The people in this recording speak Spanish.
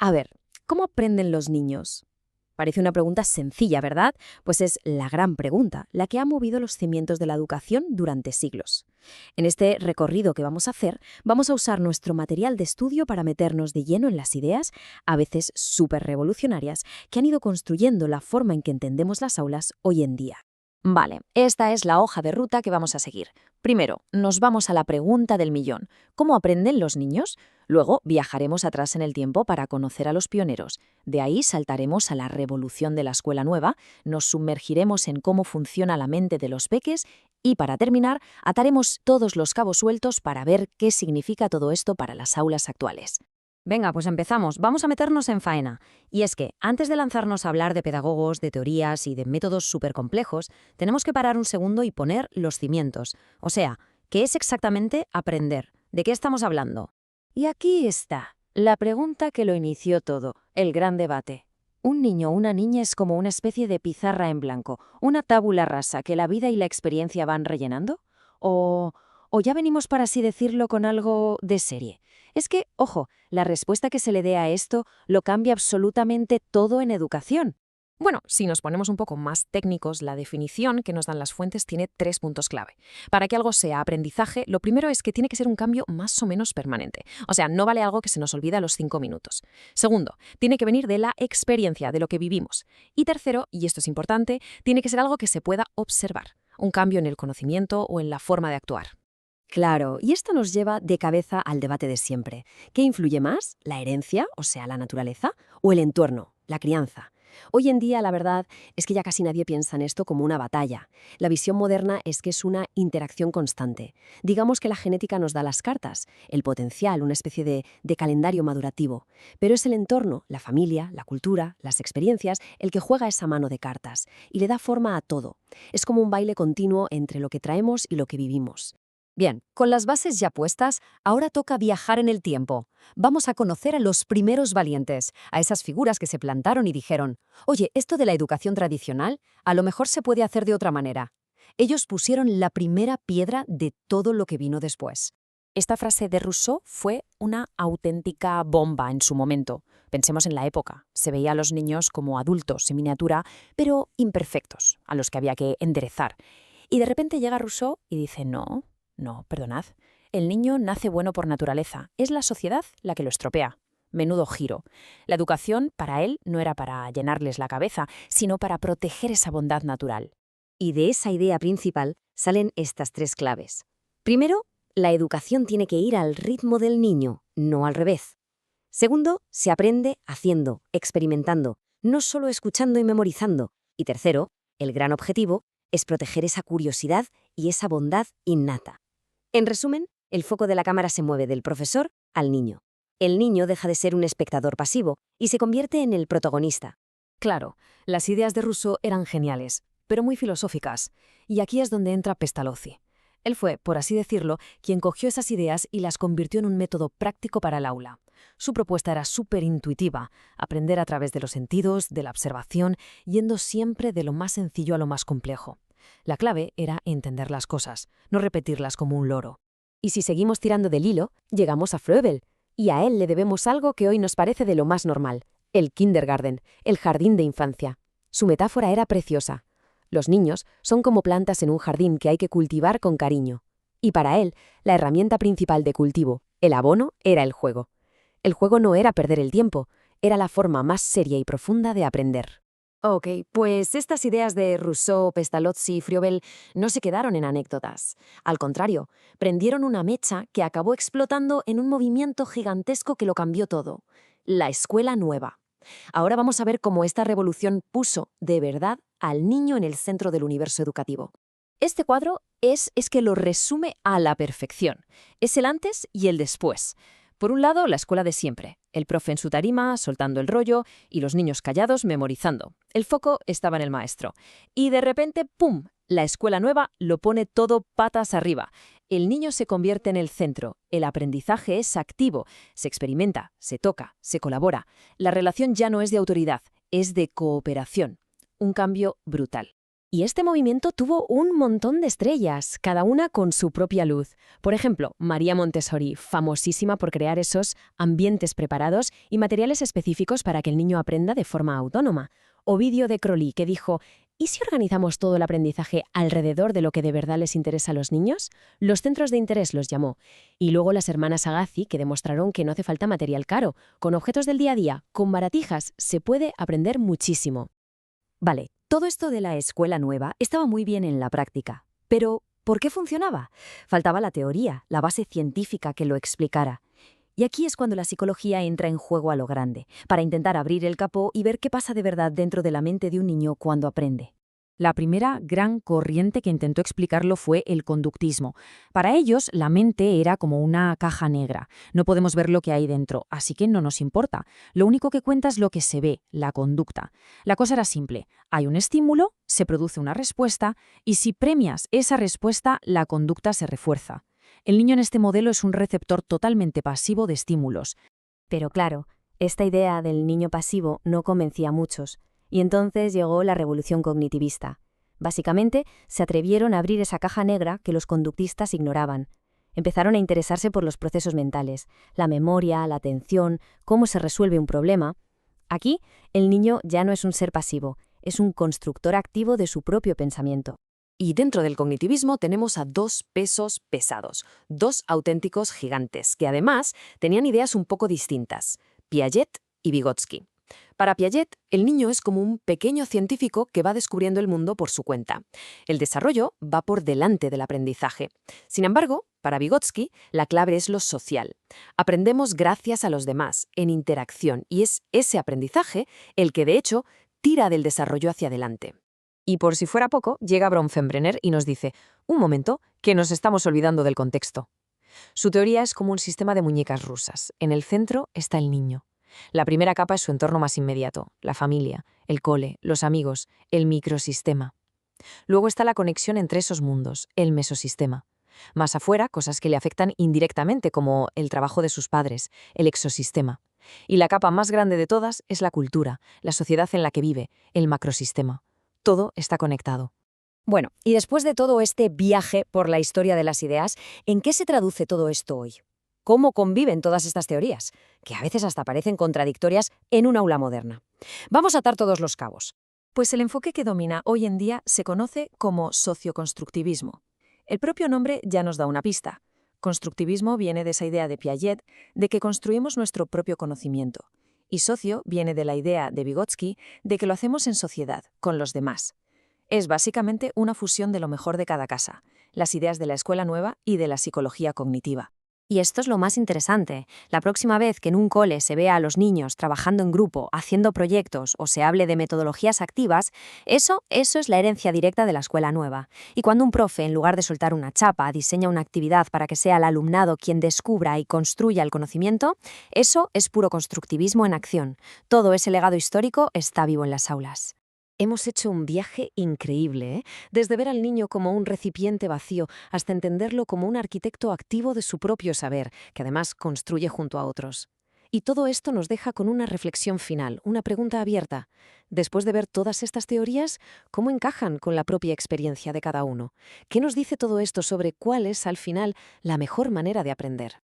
A ver, ¿cómo aprenden los niños? Parece una pregunta sencilla, ¿verdad? Pues es la gran pregunta, la que ha movido los cimientos de la educación durante siglos. En este recorrido que vamos a hacer, vamos a usar nuestro material de estudio para meternos de lleno en las ideas, a veces súper revolucionarias, que han ido construyendo la forma en que entendemos las aulas hoy en día. Vale, esta es la hoja de ruta que vamos a seguir. Primero, nos vamos a la pregunta del millón. ¿Cómo aprenden los niños? Luego, viajaremos atrás en el tiempo para conocer a los pioneros. De ahí saltaremos a la revolución de la escuela nueva, nos sumergiremos en cómo funciona la mente de los peques y, para terminar, ataremos todos los cabos sueltos para ver qué significa todo esto para las aulas actuales. Venga, pues empezamos. Vamos a meternos en faena. Y es que, antes de lanzarnos a hablar de pedagogos, de teorías y de métodos súper complejos, tenemos que parar un segundo y poner los cimientos. O sea, ¿qué es exactamente aprender? ¿De qué estamos hablando? Y aquí está, la pregunta que lo inició todo, el gran debate. ¿Un niño o una niña es como una especie de pizarra en blanco, una tabula rasa que la vida y la experiencia van rellenando? ¿O ya venimos, para así decirlo, con algo de serie? Es que, ojo, la respuesta que se le dé a esto lo cambia absolutamente todo en educación. Bueno, si nos ponemos un poco más técnicos, la definición que nos dan las fuentes tiene 3 puntos clave. Para que algo sea aprendizaje, lo primero es que tiene que ser un cambio más o menos permanente. O sea, no vale algo que se nos olvida a los 5 minutos. Segundo, tiene que venir de la experiencia, de lo que vivimos. Y tercero, y esto es importante, tiene que ser algo que se pueda observar. Un cambio en el conocimiento o en la forma de actuar. Claro, y esto nos lleva de cabeza al debate de siempre. ¿Qué influye más? ¿La herencia, o sea, la naturaleza, o el entorno, la crianza? Hoy en día, la verdad es que ya casi nadie piensa en esto como una batalla. La visión moderna es que es una interacción constante. Digamos que la genética nos da las cartas, el potencial, una especie de calendario madurativo. Pero es el entorno, la familia, la cultura, las experiencias, el que juega esa mano de cartas y le da forma a todo. Es como un baile continuo entre lo que traemos y lo que vivimos. Bien, con las bases ya puestas, ahora toca viajar en el tiempo. Vamos a conocer a los primeros valientes, a esas figuras que se plantaron y dijeron: «Oye, esto de la educación tradicional, a lo mejor se puede hacer de otra manera». Ellos pusieron la primera piedra de todo lo que vino después. Esta frase de Rousseau fue una auténtica bomba en su momento. Pensemos en la época. Se veía a los niños como adultos en miniatura, pero imperfectos, a los que había que enderezar. Y de repente llega Rousseau y dice: no, perdonad. El niño nace bueno por naturaleza. Es la sociedad la que lo estropea. Menudo giro. La educación, para él, no era para llenarles la cabeza, sino para proteger esa bondad natural. Y de esa idea principal salen estas 3 claves. Primero, la educación tiene que ir al ritmo del niño, no al revés. Segundo, se aprende haciendo, experimentando, no solo escuchando y memorizando. Y tercero, el gran objetivo es proteger esa curiosidad y esa bondad innata. En resumen, el foco de la cámara se mueve del profesor al niño. El niño deja de ser un espectador pasivo y se convierte en el protagonista. Claro, las ideas de Rousseau eran geniales, pero muy filosóficas. Y aquí es donde entra Pestalozzi. Él fue, por así decirlo, quien cogió esas ideas y las convirtió en un método práctico para el aula. Su propuesta era súper intuitiva, aprender a través de los sentidos, de la observación, yendo siempre de lo más sencillo a lo más complejo. La clave era entender las cosas, no repetirlas como un loro. Y si seguimos tirando del hilo, llegamos a Froebel, y a él le debemos algo que hoy nos parece de lo más normal: el kindergarten, el jardín de infancia. Su metáfora era preciosa. Los niños son como plantas en un jardín que hay que cultivar con cariño. Y para él, la herramienta principal de cultivo, el abono, era el juego. El juego no era perder el tiempo, era la forma más seria y profunda de aprender. Ok, pues estas ideas de Rousseau, Pestalozzi y Froebel no se quedaron en anécdotas. Al contrario, prendieron una mecha que acabó explotando en un movimiento gigantesco que lo cambió todo: la escuela nueva. Ahora vamos a ver cómo esta revolución puso, de verdad, al niño en el centro del universo educativo. Este cuadro es que lo resume a la perfección. Es el antes y el después. Por un lado, la escuela de siempre. El profe en su tarima, soltando el rollo, y los niños callados, memorizando. El foco estaba en el maestro. Y de repente, ¡pum!, la escuela nueva lo pone todo patas arriba. El niño se convierte en el centro. El aprendizaje es activo. Se experimenta, se toca, se colabora. La relación ya no es de autoridad, es de cooperación. Un cambio brutal. Y este movimiento tuvo un montón de estrellas, cada una con su propia luz. Por ejemplo, María Montessori, famosísima por crear esos ambientes preparados y materiales específicos para que el niño aprenda de forma autónoma. Ovidio de Crolí, que dijo: ¿y si organizamos todo el aprendizaje alrededor de lo que de verdad les interesa a los niños? Los centros de interés los llamó. Y luego las hermanas Agassi, que demostraron que no hace falta material caro. Con objetos del día a día, con baratijas, se puede aprender muchísimo. Vale, todo esto de la escuela nueva estaba muy bien en la práctica. Pero, ¿por qué funcionaba? Faltaba la teoría, la base científica que lo explicara. Y aquí es cuando la psicología entra en juego a lo grande, para intentar abrir el capó y ver qué pasa de verdad dentro de la mente de un niño cuando aprende. La primera gran corriente que intentó explicarlo fue el conductismo. Para ellos, la mente era como una caja negra. No podemos ver lo que hay dentro, así que no nos importa. Lo único que cuenta es lo que se ve, la conducta. La cosa era simple. Hay un estímulo, se produce una respuesta, y si premias esa respuesta, la conducta se refuerza. El niño en este modelo es un receptor totalmente pasivo de estímulos. Pero claro, esta idea del niño pasivo no convencía a muchos. Y entonces llegó la revolución cognitivista. Básicamente, se atrevieron a abrir esa caja negra que los conductistas ignoraban. Empezaron a interesarse por los procesos mentales, la memoria, la atención, cómo se resuelve un problema. Aquí, el niño ya no es un ser pasivo, es un constructor activo de su propio pensamiento. Y dentro del cognitivismo tenemos a dos pesos pesados, dos auténticos gigantes, que además tenían ideas un poco distintas, Piaget y Vygotsky. Para Piaget, el niño es como un pequeño científico que va descubriendo el mundo por su cuenta. El desarrollo va por delante del aprendizaje. Sin embargo, para Vygotsky, la clave es lo social. Aprendemos gracias a los demás, en interacción, y es ese aprendizaje el que, de hecho, tira del desarrollo hacia adelante. Y por si fuera poco, llega Bronfenbrenner y nos dice: un momento, que nos estamos olvidando del contexto. Su teoría es como un sistema de muñecas rusas. En el centro está el niño. La primera capa es su entorno más inmediato, la familia, el cole, los amigos, el microsistema. Luego está la conexión entre esos mundos, el mesosistema. Más afuera, cosas que le afectan indirectamente, como el trabajo de sus padres, el exosistema. Y la capa más grande de todas es la cultura, la sociedad en la que vive, el macrosistema. Todo está conectado. Bueno, y después de todo este viaje por la historia de las ideas, ¿en qué se traduce todo esto hoy? ¿Cómo conviven todas estas teorías, que a veces hasta parecen contradictorias en un aula moderna? Vamos a atar todos los cabos. Pues el enfoque que domina hoy en día se conoce como socioconstructivismo. El propio nombre ya nos da una pista. Constructivismo viene de esa idea de Piaget de que construimos nuestro propio conocimiento. Y socio viene de la idea de Vygotsky de que lo hacemos en sociedad, con los demás. Es básicamente una fusión de lo mejor de cada casa, las ideas de la escuela nueva y de la psicología cognitiva. Y esto es lo más interesante. La próxima vez que en un cole se vea a los niños trabajando en grupo, haciendo proyectos o se hable de metodologías activas, eso es la herencia directa de la escuela nueva. Y cuando un profe, en lugar de soltar una chapa, diseña una actividad para que sea el alumnado quien descubra y construya el conocimiento, eso es puro constructivismo en acción. Todo ese legado histórico está vivo en las aulas. Hemos hecho un viaje increíble, ¿eh? Desde ver al niño como un recipiente vacío hasta entenderlo como un arquitecto activo de su propio saber, que además construye junto a otros. Y todo esto nos deja con una reflexión final, una pregunta abierta. Después de ver todas estas teorías, ¿cómo encajan con la propia experiencia de cada uno? ¿Qué nos dice todo esto sobre cuál es, al final, la mejor manera de aprender?